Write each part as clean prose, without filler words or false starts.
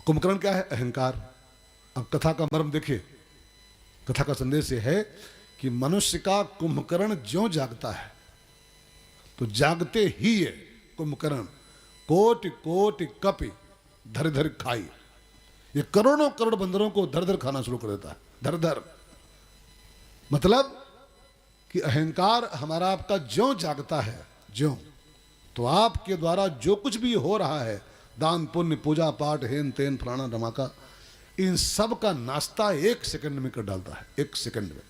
कुंभकर्ण क्या है? अहंकार। अब कथा का मर्म देखिए, कथा का संदेश यह है कि मनुष्य का कुंभकर्ण ज्यों जागता है तो जागते ही है कुंभकर्ण कोटि कोटि कपि धर धर खाई, ये करोड़ों करोड़ बंदरों को धर धर खाना शुरू कर देता है। धर धर मतलब कि अहंकार हमारा आपका ज्यों जागता है, ज्यों, तो आपके द्वारा जो कुछ भी हो रहा है, दान पुण्य पूजा पाठ हेन तेन फलाना धमाका, इन सब का नाश्ता 1 सेकंड में कर डालता है। 1 सेकंड में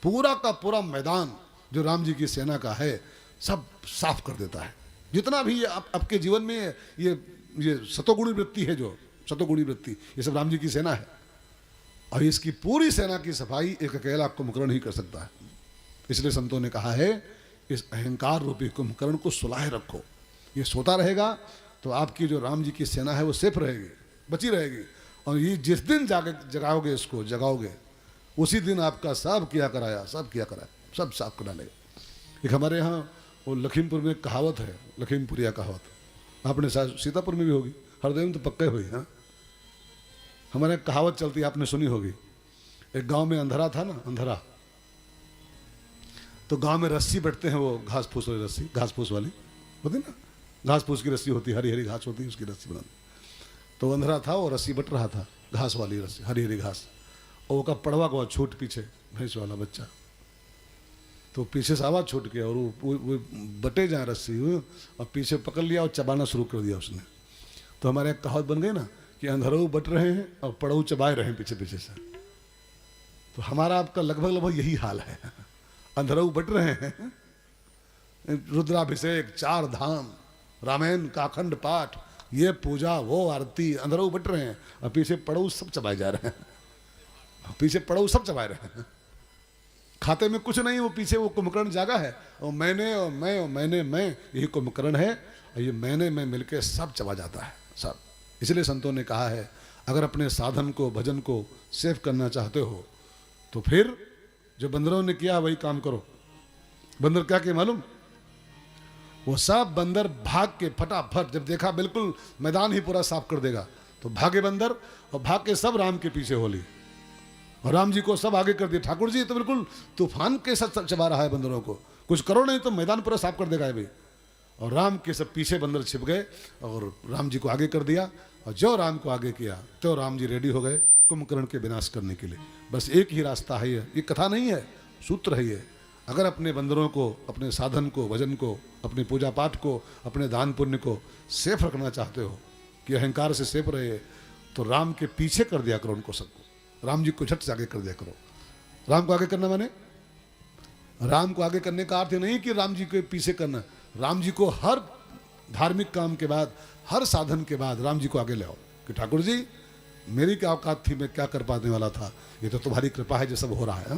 पूरा का पूरा मैदान जो राम जी की सेना का है सब साफ कर देता है। जितना भी आपके जीवन में ये सतोगुणी वृत्ति है, जो सतोगुणी वृत्ति, ये सब राम जी की सेना है। और इसकी पूरी सेना की सफाई एक अकेला कुंभकर्ण ही कर सकता है। इसलिए संतों ने कहा है इस अहंकार रूपी कुंभकर्ण को सुलाए रखो। ये सोता रहेगा तो आपकी जो राम जी की सेना है वो सेफ रहेगी, बची रहेगी। और ये जिस दिन जगाओगे, इसको जगाओगे, उसी दिन आपका सब किया कराया सब साफ कर डालेगा। एक हमारे यहाँ वो लखीमपुर में कहावत है, लखीमपुरिया कहावत, आपने सीतापुर में भी होगी, हरदोई में तो पक्का हुई। हाँ, हमारे कहावत चलती, आपने सुनी होगी। एक गांव में अंधरा था ना, अंधरा, तो गांव में रस्सी बटते हैं, वो घास फूस वाली रस्सी, घास फूस वाली होती ना, घास फूस की रस्सी होती, हरी हरी घास होती है, उसकी रस्सी बनाती। तो अंधरा था, वो रस्सी बट रहा था, घास वाली रस्सी, हरी हरी घास, और वो का पड़वा को छूट पीछे, भैंस वाला बच्चा, तो पीछे से आवाज छूट गया और वो बटे जाए रस्सी, और पीछे पकड़ लिया और चबाना शुरू कर दिया उसने। तो हमारे एक कहावत बन गई ना कि अंधरऊ बट रहे हैं और पड़ऊ चबाए रहे हैं पीछे पीछे से। तो हमारा आपका लगभग यही हाल है। अंधरऊ बट रहे हैं, रुद्राभिषेक, 4 धाम, रामायण का अखंड पाठ, ये पूजा, वो आरती, अंधरऊ बट रहे हैं, और पीछे पड़ऊ सब चबाए जा रहे हैं, पीछे पड़ऊ सब चबाए रहे हैं। खाते में कुछ नहीं, वो पीछे वो कुंभकर्ण जागा है, और मैंने और मैं और मैं, यही कुंभकर्ण है, और ये मैंने मैं मिलके सब चबा जाता है सब। इसलिए संतों ने कहा है अगर अपने साधन को, भजन को सेफ करना चाहते हो तो फिर जो बंदरों ने किया वही काम करो। बंदर क्या किए मालूम? वो सब बंदर भाग के फटाफट, जब देखा बिल्कुल मैदान ही पूरा साफ कर देगा, तो भागे बंदर, और भाग के सब राम के पीछे हो ली, और राम जी को सब आगे कर दिया। ठाकुर जी तो बिल्कुल तूफान के साथ चबा रहा है बंदरों को, कुछ करो नहीं तो मैदान पूरा साफ कर देगा ये भी। और राम के सब पीछे बंदर छिप गए और राम जी को आगे कर दिया, और जो राम को आगे किया तो राम जी रेडी हो गए कुंभकर्ण के विनाश करने के लिए। बस एक ही रास्ता है, ये कथा नहीं है, सूत्र है ये। अगर अपने बंदरों को, अपने साधन को, भजन को, अपने पूजा पाठ को, अपने दान पुण्य को सेफ रखना चाहते हो कि अहंकार से सेफ रहे, तो राम के पीछे कर दिया करो उनको सबको। राम जी को झट से आगे कर दिया करो। राम को आगे करना माने, राम को आगे करने का अर्थ नहीं कि राम जी के पीछे करना, राम जी को हर धार्मिक काम के बाद, हर साधन के बाद राम जी को आगे ले आओ कि ठाकुर जी मेरी क्या औकात थी, मैं क्या कर पाने वाला था, ये तो तुम्हारी कृपा है जो सब हो रहा है।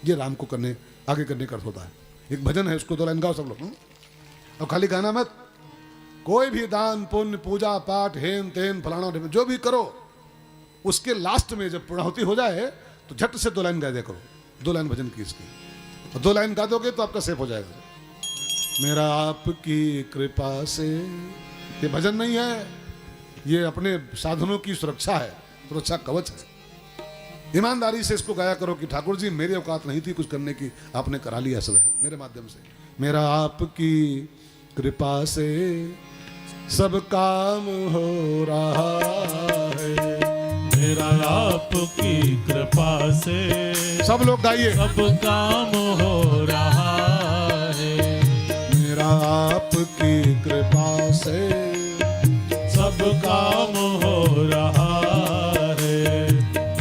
ये राम को करने, आगे करने का अर्थ होता है। एक भजन है, उसको 2 लाइन गाओ सब लोग, और खाली गाना मत। कोई भी दान पुण्य पूजा पाठ हेन तेन फलाना जो भी करो, उसके लास्ट में जब पूर्णाहुति हो जाए तो झट से 2 लाइन गा दिया करो। 2 लाइन भजन की इसकी, और 2 लाइन गा दोगे तो आपका सेफ हो जाएगा। मेरा आपकी कृपा से, ये भजन नहीं है, ये अपने साधनों की सुरक्षा है, सुरक्षा कवच है। ईमानदारी से इसको गाया करो कि ठाकुर जी मेरी औकात नहीं थी कुछ करने की, आपने करा लिया सब है मेरे माध्यम से। मेरा आपकी कृपा से सब काम हो रहा है, मेरा आपकी कृपा से सब लोग गाइए, सब काम हो रहा है। मेरा आपकी कृपा से सब काम हो रहा है,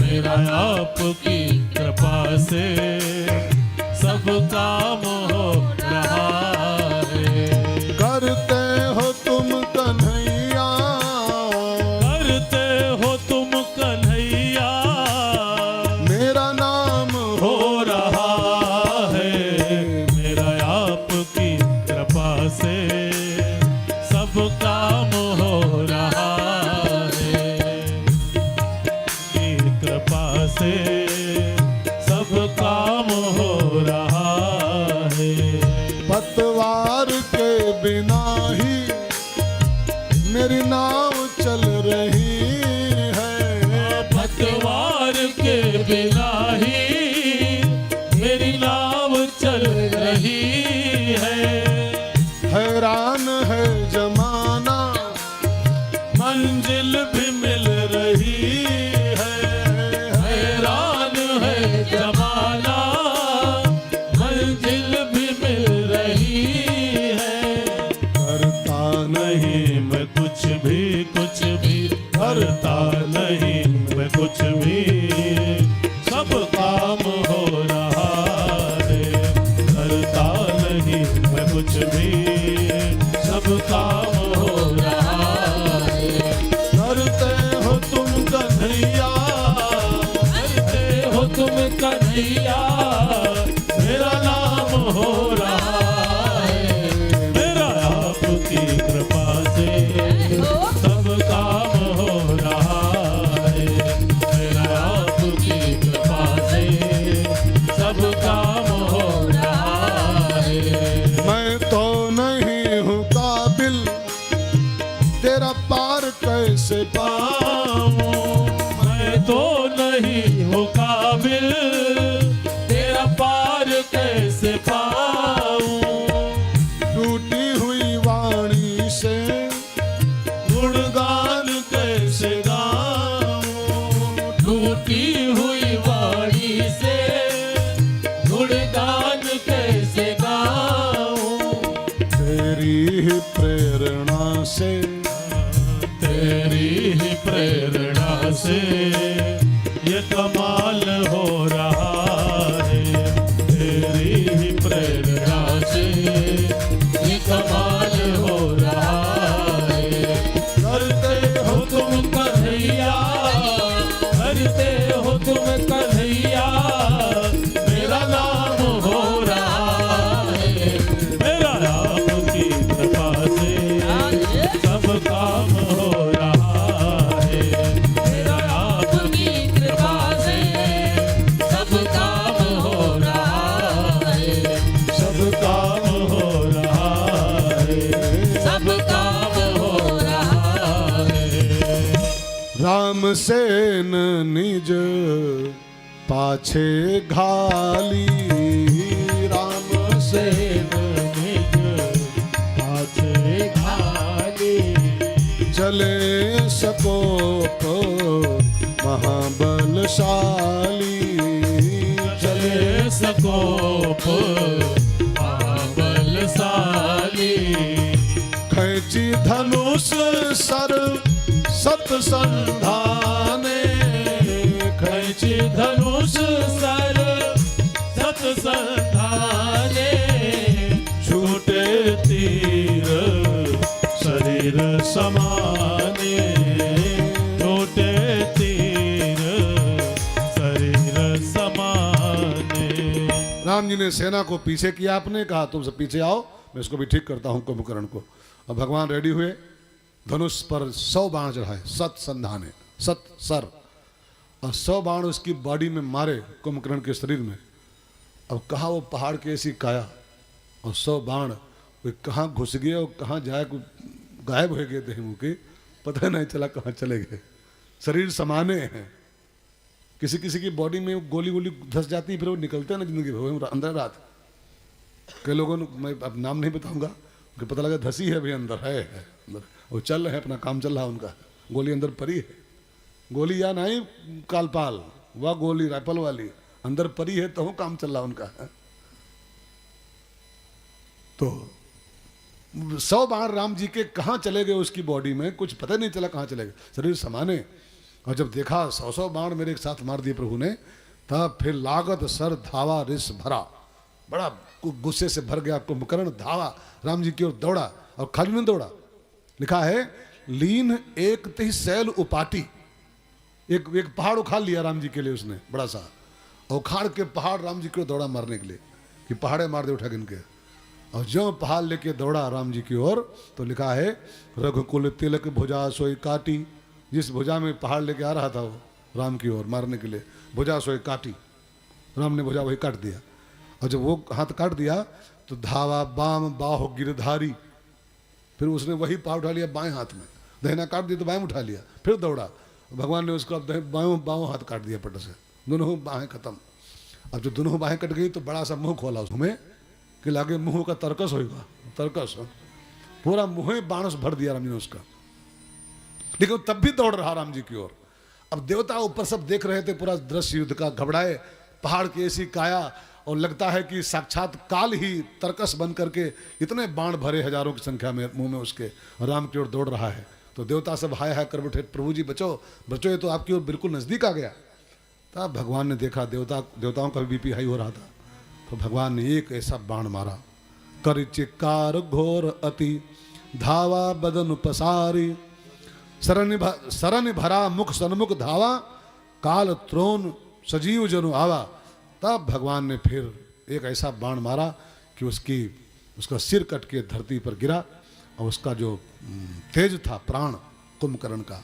मेरा आपकी कृपा से सब काम हो रहा है। करते हो तुम कन्हैया, करते हो तुम कन्हैया, मेरा नाम हो रहा है, मेरा आपकी कृपा से सब काम हो रहा है, की कृपा से सब काम हो रहा है। मंजिल भी मिल रही है, हैरान है जमाना, मंजिल भी मिल रही है। करता नहीं मैं कुछ भी करता नहीं मैं कुछ भी, सब काम हो रहा है। करता नहीं मैं कुछ भी, सब काम हो रहा है। करते हो तुम कन्हैया, करते हो तुम कन्हैया, मेरा नाम हो रहा है। मेरा आपकी कृपा से सब काम हो रहा है। मेरा आपकी कृपा से सब काम हो रहा है। मैं तो नहीं हूँ काबिल, तेरा पार कैसे पाऊं, मैं तो नहीं हूँ काबिल, तेरा पार कैसे पाऊं। टूटी हुई वाणी से गुणगान कैसे गाऊं, टूटी हुई वाणी से गुणगान कैसे गाऊं। तेरी ही प्रेरणा से, तेरी ही प्रेरणा से ये कमाल हो रहा है। तेरी ही प्रेरणा से ये कमाल हो रहा है। करते हो तुम कन्हैया, करते हो तुम कन्हैया, मेरा नाम हो रहा है। मेरा आपकी कृपा से सब काम हो रहा है। मेरा आपकी कृपा से सब काम हो रहा है। सब काम हो रहा है। सब काम हो रहा है। राम सेन निज पाछे घाली, राम सेन निज पाछे घाली, चले सकोप महाबलशाली, चले सकोप महाबलशाली। खैची धनुष सर सत संधाने, खैची धनुष सर सत संधाने, छूटे तीर शरीर समाने, छूटे तीर शरीर समाने। राम जी ने सेना को पीछे किया, आपने कहा तुम सब पीछे आओ, मैं इसको भी ठीक करता हूँ कुंभकर्ण को। अब भगवान रेडी हुए, धनुष पर 100 बाण चढ़ाए, सत संधाने, सत सर, और 100 बाण उसकी बॉडी में मारे कुंभकर्ण के शरीर में। अब कहाँ वो पहाड़ की ऐसी काया और 100 बाण वे कहाँ घुस गए और कहाँ जाए, गायब हो गए थे मुँह के, पता नहीं चला कहाँ चले गए। शरीर समाने हैं, किसी किसी की बॉडी में गोली गोली धस जाती है, फिर वो निकलते हैं ना जिंदगी भर अंदर रात। कई लोगों ने, मैं अब नाम नहीं बताऊंगा, उनको पता लगा धसी है भाई, अंदर है अंदर, वो चल रहे हैं, अपना काम चल रहा है उनका, गोली अंदर परी है। गोली या नहीं कालपाल, वह गोली राइफल वाली अंदर परी है, तो काम चल रहा उनका। तो 100 बाण राम जी के कहाँ चले गए उसकी बॉडी में, कुछ पता नहीं चला कहाँ चले गए, शरीर समाने। और जब देखा 100 बाण मेरे एक साथ मार दिए प्रभु ने, तब फिर लागत सर धावा रिस भरा, बड़ा गुस्से से भर गया कुंभकर्ण, धावा राम जी की ओर दौड़ा, और खाली नहीं दौड़ा, लिखा है लीन एक तिह शैल उपाटी, एक पहाड़ उखाड़ लिया राम जी के लिए उसने, बड़ा सा, और उखाड़ के पहाड़ राम जी को दौड़ा मारने के लिए, कि पहाड़े मार दे उठा गिन के। और जो पहाड़ लेके दौड़ा राम जी की ओर, तो लिखा है रघुकुल तिलक भुजा सोई काटी, जिस भुजा में पहाड़ लेके आ रहा था वो राम की ओर मारने के लिए, भुजा सोई काटी, राम ने भुजा वही काट दिया। और जब वो हाथ काट दिया तो धावा बाम बाहो गिरधारी, फिर उसने वही पहाड़ उठा लिया बाएं हाथ में, दहिना काट दिया तो बाएं उठा लिया, फिर दौड़ा, भगवान ने उसको अब बाएं हाथ काट दिया पट से, दोनों बाहें खत्म। अब जब दोनों बाहें कट गई तो बड़ा सा मुंह खोला उसमें, कि लागे मुंह का तरकस होगा, तरकस पूरा मुंह बाण से भर दिया राम जी ने उसका। लेकिन वो तब भी दौड़ रहा राम जी की ओर। अब देवता ऊपर सब देख रहे थे पूरा दृश्य युद्ध का, घबराए, पहाड़ की ऐसी काया, और लगता है कि साक्षात काल ही तरकस बन करके इतने बाण भरे हजारों की संख्या में मुंह में उसके राम की ओर दौड़ रहा है। तो देवता सब हाय हाय कर बैठे, प्रभु जी बचो बचो, ये तो आपकी ओर बिल्कुल नजदीक आ गया। तब भगवान ने देखा देवताओं का भी बीपी हाई हो रहा था, तो भगवान ने एक ऐसा बाण मारा, कर चिक्कार घोर अति धावा बदन पसारी, सरन भरा मुख सन्मुख धावा, काल त्रोन सजीव जनु आवा। तब भगवान ने फिर एक ऐसा बाण मारा कि उसका सिर कट के धरती पर गिरा, और उसका जो तेज था प्राण कुंभकर्ण का,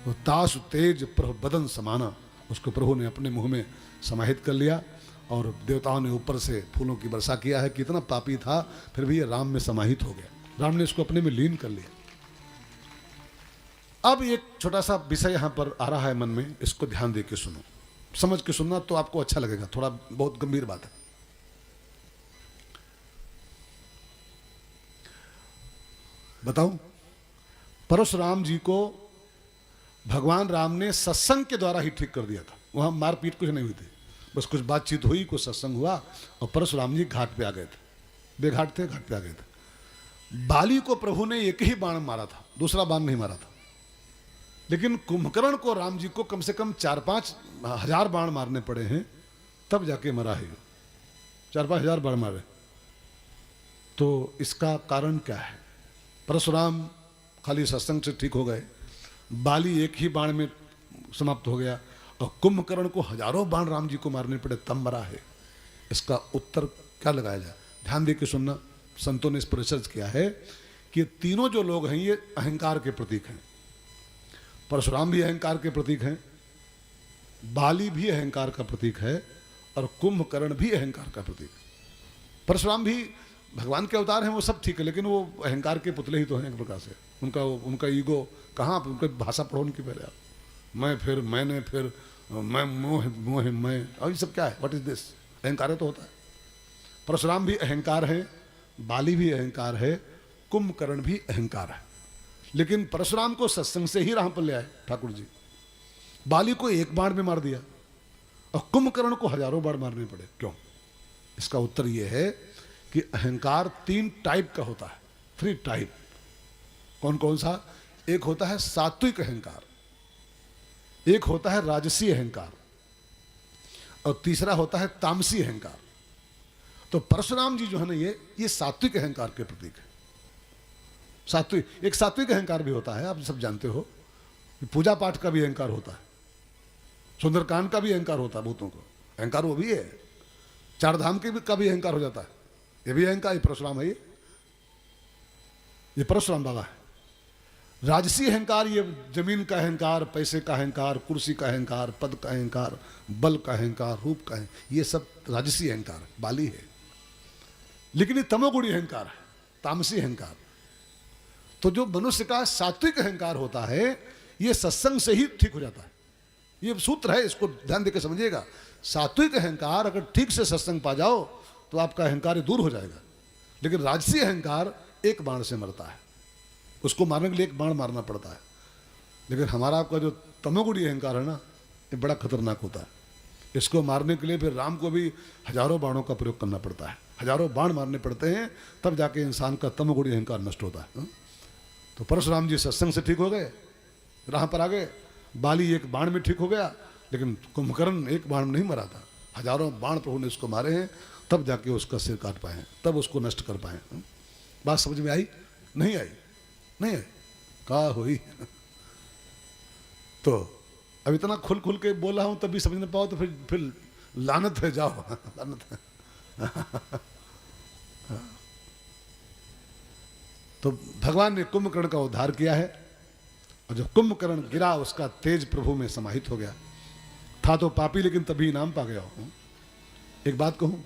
वो तासु तेज प्रभु बदन समाना, उसको प्रभु ने अपने मुंह में समाहित कर लिया। और देवताओं ने ऊपर से फूलों की वर्षा किया है, कितना पापी था फिर भी ये राम में समाहित हो गया, राम ने इसको अपने में लीन कर लिया। अब एक छोटा सा विषय यहां पर आ रहा है मन में, इसको ध्यान दे के सुनो, समझ के सुनना तो आपको अच्छा लगेगा, थोड़ा बहुत गंभीर बात है। बताऊं, परशुराम जी को भगवान राम ने सत्संग के द्वारा ही ठीक कर दिया था, वहां मारपीट कुछ नहीं हुई थी, बस कुछ बातचीत हुई, कुछ सत्संग हुआ, और परशुराम जी घाट पे आ गए थे, बेघाट थे, घाट पे आ गए थे। बाली को प्रभु ने एक ही बाण मारा था, दूसरा बाण नहीं मारा था, लेकिन कुंभकर्ण को राम जी को कम से कम 4-5 हजार बाण मारने पड़े हैं, तब जाके मरा है। 4-5 हजार बाण मारे, तो इसका कारण क्या है? परशुराम खाली सत्संग से ठीक हो गए, बाली एक ही बाण में समाप्त हो गया, और कुंभकर्ण को हजारों बाण राम जी को मारने पड़े तब मरा है। इसका उत्तर क्या लगाया जाए? ध्यान दे के सुनना, संतों ने इस पर रिसर्च किया है कि तीनों जो लोग हैं ये अहंकार के प्रतीक हैं। परशुराम भी अहंकार के प्रतीक हैं, बाली भी अहंकार का प्रतीक है, और कुंभकर्ण भी अहंकार का प्रतीक है। परशुराम भी भगवान के अवतार हैं, वो सब ठीक है, लेकिन वो अहंकार के पुतले ही तो हैं एक प्रकार से। उनका ईगो कहाँ, उनकी भाषा पढ़ो उनकी पहले आप, मैं फिर मैंने फिर मैं मोह मैं, और ये सब क्या है? What is this? अहंकार तो होता है। परशुराम भी अहंकार है, बाली भी अहंकार है, कुंभकर्ण भी अहंकार है, लेकिन परशुराम को सत्संग से ही राह पर ले आए ठाकुर जी, बाली को एक बाण में मार दिया, और कुंभकर्ण को हजारों बाण मारने पड़े। क्यों? इसका उत्तर यह है कि अहंकार 3 टाइप का होता है, 3 टाइप। कौन कौन सा? एक होता है सात्विक अहंकार, एक होता है राजसी अहंकार, और तीसरा होता है तामसी अहंकार। तो परशुराम जी जो है ना, ये सात्विक अहंकार के प्रतीक है। एक सात्विक अहंकार भी होता है, आप सब जानते हो, पूजा पाठ का भी अहंकार होता है, सुंदरकांड का भी अहंकार होता है, भूतों को अहंकार वो भी है, 4 धाम का भी अहंकार हो जाता है, ये भी अहंकार, ये परशुराम है, ये परशुराम बाबा है। राजसी अहंकार, ये जमीन का अहंकार, पैसे का अहंकार, कुर्सी का अहंकार, पद का अहंकार, बल का अहंकार, रूप का अहंकार, ये सब राजसी अहंकार बाली है। लेकिन ये तमोगुणी अहंकार है, तामसी अहंकार। तो जो मनुष्य का सात्विक अहंकार होता है, ये सत्संग से ही ठीक हो जाता है। ये सूत्र है, इसको ध्यान देकर समझिएगा। सात्विक अहंकार अगर ठीक से सत्संग पा जाओ तो आपका अहंकार दूर हो जाएगा। लेकिन राजसी अहंकार एक बाण से मरता है, उसको मारने के लिए एक बाण मारना पड़ता है। लेकिन हमारा आपका जो तमोगुणी अहंकार है ना, ये बड़ा खतरनाक होता है। इसको मारने के लिए फिर राम को भी हजारों बाणों का प्रयोग करना पड़ता है, हजारों बाण मारने पड़ते हैं, तब जाके इंसान का तमोगुणी अहंकार नष्ट होता है। तो परशुराम जी सत्संग से ठीक हो गए, राह पर आ गए। बाली एक बाण में ठीक हो गया, लेकिन कुंभकर्ण एक बाण में नहीं मरा था, हजारों बाण प्रभु ने उसको मारे हैं, तब जाके उसका सिर काट पाए, तब उसको नष्ट कर पाए। बात समझ में आई? नहीं आई? नहीं आई, कहा हुई। तो अब इतना खुल खुल के बोल रहा हूं तब भी समझ नहीं पाओ तो फिर लानत है, जाओ लानत है। तो भगवान ने कुंभकर्ण का उद्धार किया है, और जब कुंभकर्ण गिरा उसका तेज प्रभु में समाहित हो गया। था तो पापी, लेकिन तभी इनाम पा गया हूं। एक बात कहूं,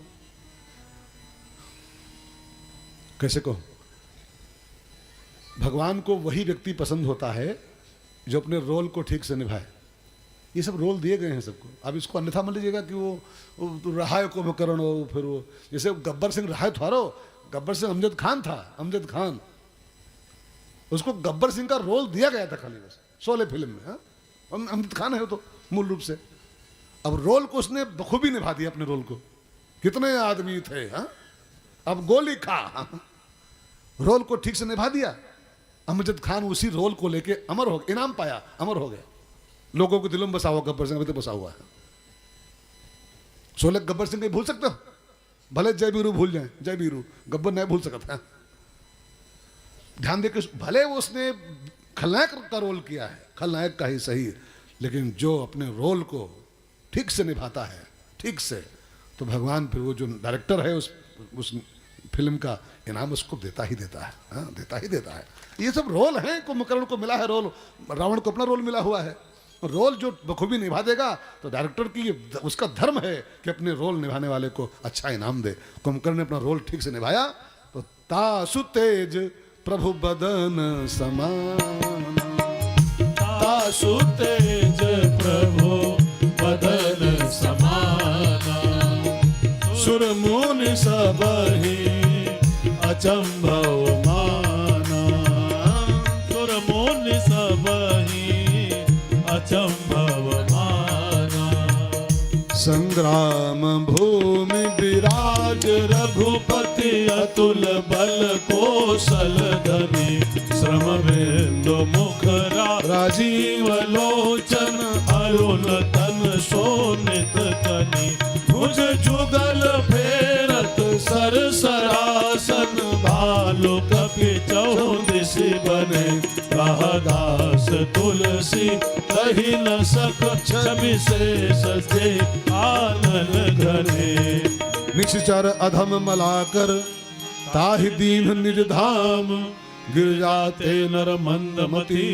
कैसे कहूं, भगवान को वही व्यक्ति पसंद होता है जो अपने रोल को ठीक से निभाए। ये सब रोल दिए गए हैं सबको। अब इसको अन्यथा मान लीजिएगा कि वो रहा है कुंभकर्ण हो, फिर वो जैसे गब्बर सिंह रहा है थारो, गब्बर सिंह अमजद खान था, अमजद खान, उसको गब्बर सिंह का रोल दिया गया था खाली बस। शोले फिल्म में। हाँ? अमित खान है वो तो मूल रूप से। अब रोल को उसने बखूबी निभा दिया अपने रोल को। कितने आदमी थे, हाँ? अब गोली खा, हाँ? रोल को ठीक से निभा दिया। अमजद खान उसी रोल को लेके अमर हो गया, इनाम पाया, अमर हो गया, लोगों को दिलों में बसा हुआ। गब्बर सिंह अभी तो बसा हुआ है। शोले गब्बर सिंह को भूल सकते हो? भले जय बीरू भूल जाए, जय बीरू, गब्बर नहीं भूल सकता है। ध्यान देकर, भले उसने खलनायक का रोल किया है, खलनायक का ही सही, लेकिन जो अपने रोल को ठीक से निभाता है, ठीक से, तो भगवान फिर वो जो डायरेक्टर है उस फिल्म का इनाम उसको देता ही देता है। हाँ, देता ही देता है। ये सब रोल हैं, कुंभकर्ण को मिला है रोल, रावण को अपना रोल मिला हुआ है। रोल जो बखूबी निभा देगा तो डायरेक्टर की उसका धर्म है कि अपने रोल निभाने वाले को अच्छा इनाम दे। कुंभकर्ण ने अपना रोल ठीक से निभाया तो तासु तेज प्रभु बदन समान, तासु तेज प्रभु बदन समाना, सुर मुनि सबहि अचंभव माना, सुर मुनि सबहि अचंभव माना। संग्राम भूमि विराज रघुपति अतुल बल कौशल धनी, श्रम बिंदु मुख राजीव लोचन, अरुण तन शोणित कनि, भुज जुगल फेरत सर सरासन, भालु कपि चौदिसि बने, दास तुलसी कही न सक, छवि शेष से आनन घने। निश्चर अधम मलाकर ताहि दीन निज धाम, गिर जाते नर मंदमती,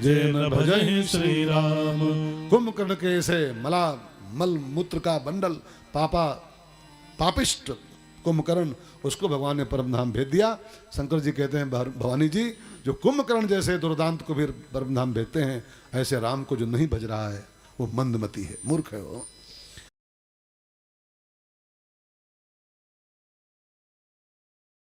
जेन भजहि श्री राम। कुंभकर्ण के से मल मूत्र का बंडल पापिष्ट कुंभकर्ण, उसको भगवान ने परम धाम भेज दिया। शंकर जी कहते हैं भवानी जी, जो कुंभकर्ण जैसे दुर्दांत को भी परम धाम भेजते हैं, ऐसे राम को जो नहीं भज रहा है वो मंदमती है, मूर्ख है वो।